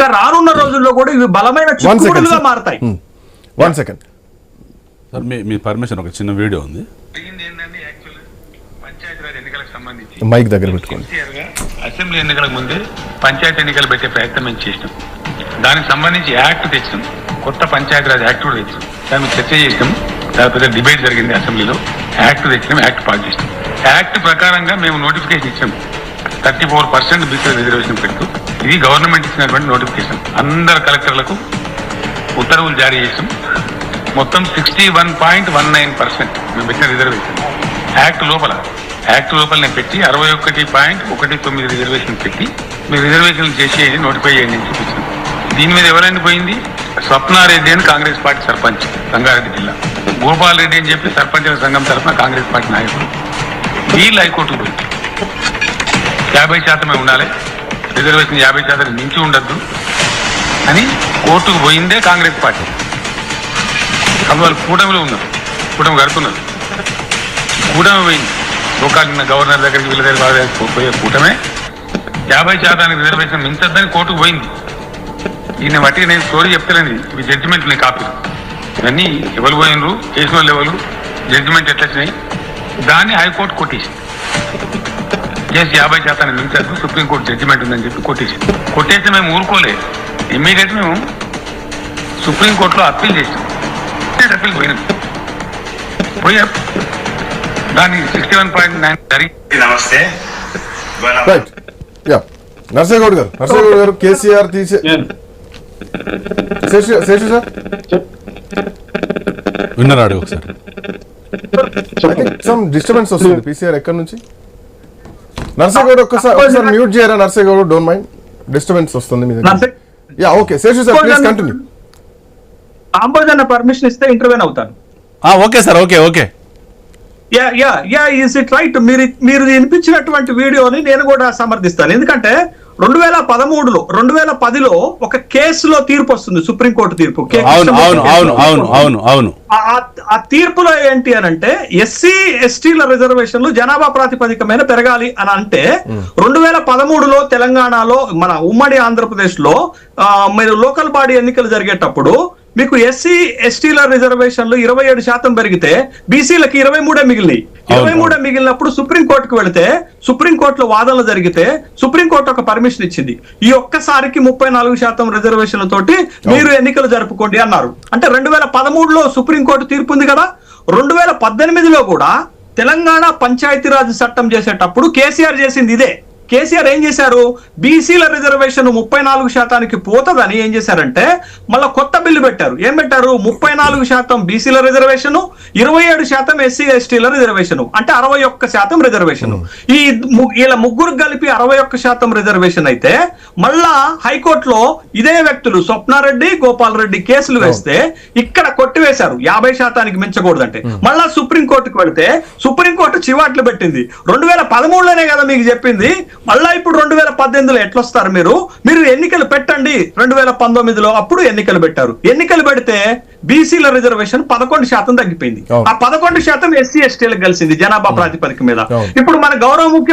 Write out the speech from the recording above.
ఇంకా రానున్న రోజుల్లో కూడా ఇవి బలమైన చిక్కుడులుగా మారతాయి. 1 సెకండ్ సార్, మీ పర్మిషన్ ఒక చిన్న వీడియో ఉంది. పంచాయతీరాజ్ ఎన్నికలకు సంబంధించి మైక్ దగ్గర పెట్టుకోండి. అసెంబ్లీ ఎన్నికలకు ముందే పంచాయతీ ఎన్నికలు పెట్టే ప్రయత్నం మేము చేసినాం. దానికి సంబంధించి యాక్ట్ తెచ్చాం, కొత్త పంచాయతీరాజ్ యాక్ట్ కూడా తెచ్చాం. దాన్ని చర్చ చేసినాం, దాని పెద్ద డిబేట్ జరిగింది అసెంబ్లీలో. యాక్ట్ తెచ్చినాం, యాక్ట్ పాస్ చేసినాం. యాక్ట్ ప్రకారంగా మేము నోటిఫికేషన్ ఇచ్చాం 34% బీసీ రిజర్వేషన్ పెడుతూ. ఇది గవర్నమెంట్ ఇచ్చినటువంటి నోటిఫికేషన్. అందరు కలెక్టర్లకు ఉత్తర్వులు జారీ చేసాం. మొత్తం 61.19% మేము పెట్టిన రిజర్వేషన్ యాక్ట్ లోపల నేను పెట్టి 61.19 రిజర్వేషన్ పెట్టి మీరు రిజర్వేషన్లు చేసి నోటిఫై చేయండి అని చూపించాను. దీని మీద ఎవరైనా పోయింది? స్వప్నారెడ్డి అని కాంగ్రెస్ పార్టీ సర్పంచ్ రంగారెడ్డి జిల్లా, గోపాల్ రెడ్డి అని చెప్పి సర్పంచుల సంఘం తరఫున కాంగ్రెస్ పార్టీ నాయకుడు. వీళ్ళు హైకోర్టుకు పోయింది. 50% ఉండాలి, రిజర్వేషన్ 50% మించి ఉండద్దు అని కోర్టుకు పోయిందే కాంగ్రెస్ పార్టీ. అప్పుడు వాళ్ళు కూటమిలో ఉన్నారు, కూటమి కడుతున్నారు. కూటమి పోయింది, లోకాలు గవర్నర్ దగ్గరికి వీళ్ళ దగ్గర పోయే కూటమే 50% రిజర్వేషన్ మించద్దని కోర్టుకు పోయింది. ఈయన బట్టి నేను స్టోరీ చెప్తలేండి, ఇవి జడ్జిమెంట్ ఉన్నాయి కాపీ. ఇవన్నీ ఎవరు పోయినరు, చేసిన వాళ్ళు ఎవరు, జడ్జిమెంట్ ఎట్లా వచ్చినాయి, దాన్ని హైకోర్టు కొట్టేసింది. చేసి 50% మించద్దు, సుప్రీంకోర్టు జడ్జిమెంట్ ఉందని చెప్పి కొట్టేసింది. కొట్టేస్తే మేము ఊరుకోలేదు, ఇమ్మీడియట్ మేము సుప్రీంకోర్టులో అప్పీల్ చేసాం. అప్పీల్ పోయినాం దాన్ని 61.9 జరిగింది. నమస్తే. నర్సయ్య గౌడ్ గారు కేసీఆర్ తీసే శేషు సార్ విన్నరాడు ఒకసారి. సమ్ డిస్టర్బెన్స్ వస్తుంది పీసీఆర్ ఎక్కడి నుంచి. నర్సయ్య గౌడ్ ఒక్కసారి మ్యూట్ చేయరా Narsaiah Goud, don't mind, disturbance వస్తుంది మీ దగ్గర. Yeah okay Seshu sir please continue. ఆంబోజన్న పర్మిషన్ ఇస్తే ఇంటర్వ్యూన్ అవుతాను. Okay sir, okay. Is it right? మీరు వినిపించినటువంటి వీడియోని నేను కూడా సమర్థిస్తాను. ఎందుకంటే 2010లో ఒక కేసులో తీర్పు వస్తుంది, సుప్రీంకోర్టు తీర్పు. ఆ తీర్పులో ఏంటి అని అంటే ఎస్సీ ఎస్టీల రిజర్వేషన్లు జనాభా ప్రాతిపదిక మీద పెరగాలి అని అంటే 2013లో తెలంగాణలో మన ఉమ్మడి ఆంధ్రప్రదేశ్ లో మీరు లోకల్ బాడీ ఎన్నికలు జరిగేటప్పుడు మీకు ఎస్సీ ఎస్టీల రిజర్వేషన్లు 27% పెరిగితే బీసీలకి 23 మిగిలినాయి. 23 మిగిలినప్పుడు సుప్రీంకోర్టుకు వెళితే సుప్రీంకోర్టులో వాదనలు జరిగితే సుప్రీంకోర్టు ఒక పర్మిషన్ ఇచ్చింది. ఈ ఒక్కసారికి 34% రిజర్వేషన్లతోటి మీరు ఎన్నికలు జరుపుకోండి అన్నారు. అంటే 2013లో సుప్రీంకోర్టు తీర్పు ఉంది కదా. 2018లో కూడా తెలంగాణ పంచాయతీరాజ్ చట్టం చేసేటప్పుడు కేసీఆర్ చేసింది ఇదే. కేసీఆర్ ఏం చేశారు, బీసీల రిజర్వేషన్ 34% పోతుందని ఏం చేశారంటే మళ్ళీ కొత్త బిల్లు పెట్టారు. ఏం పెట్టారు? 34% బీసీల రిజర్వేషన్, 27% ఎస్సీ ఎస్టీల రిజర్వేషన్, అంటే 61% రిజర్వేషన్. ఇలా ముగ్గురు కలిపి 61% రిజర్వేషన్ అయితే మళ్ళా హైకోర్టులో ఇదే వ్యక్తులు స్వప్నారెడ్డి, గోపాల్ రెడ్డి కేసులు వేస్తే ఇక్కడ కొట్టివేశారు 50% మించకూడదంటే. మళ్ళా సుప్రీంకోర్టుకు వెళితే సుప్రీంకోర్టు చివాట్లు పెట్టింది. 2013లోనే కదా మీకు చెప్పింది. మళ్ళా ఇప్పుడు 2018లో ఎట్లొస్తారు మీరు ఎన్నికలు పెట్టండి. 2019లో అప్పుడు ఎన్నికలు పెట్టారు. ఎన్నికలు పెడితే బీసీల రిజర్వేషన్ 11% తగ్గిపోయింది. ఆ 11% ఎస్సీ ఎస్టీలకు కలిసింది జనాభా ప్రాతిపదిక మీద. ఇప్పుడు మన గౌరవ ముఖ్య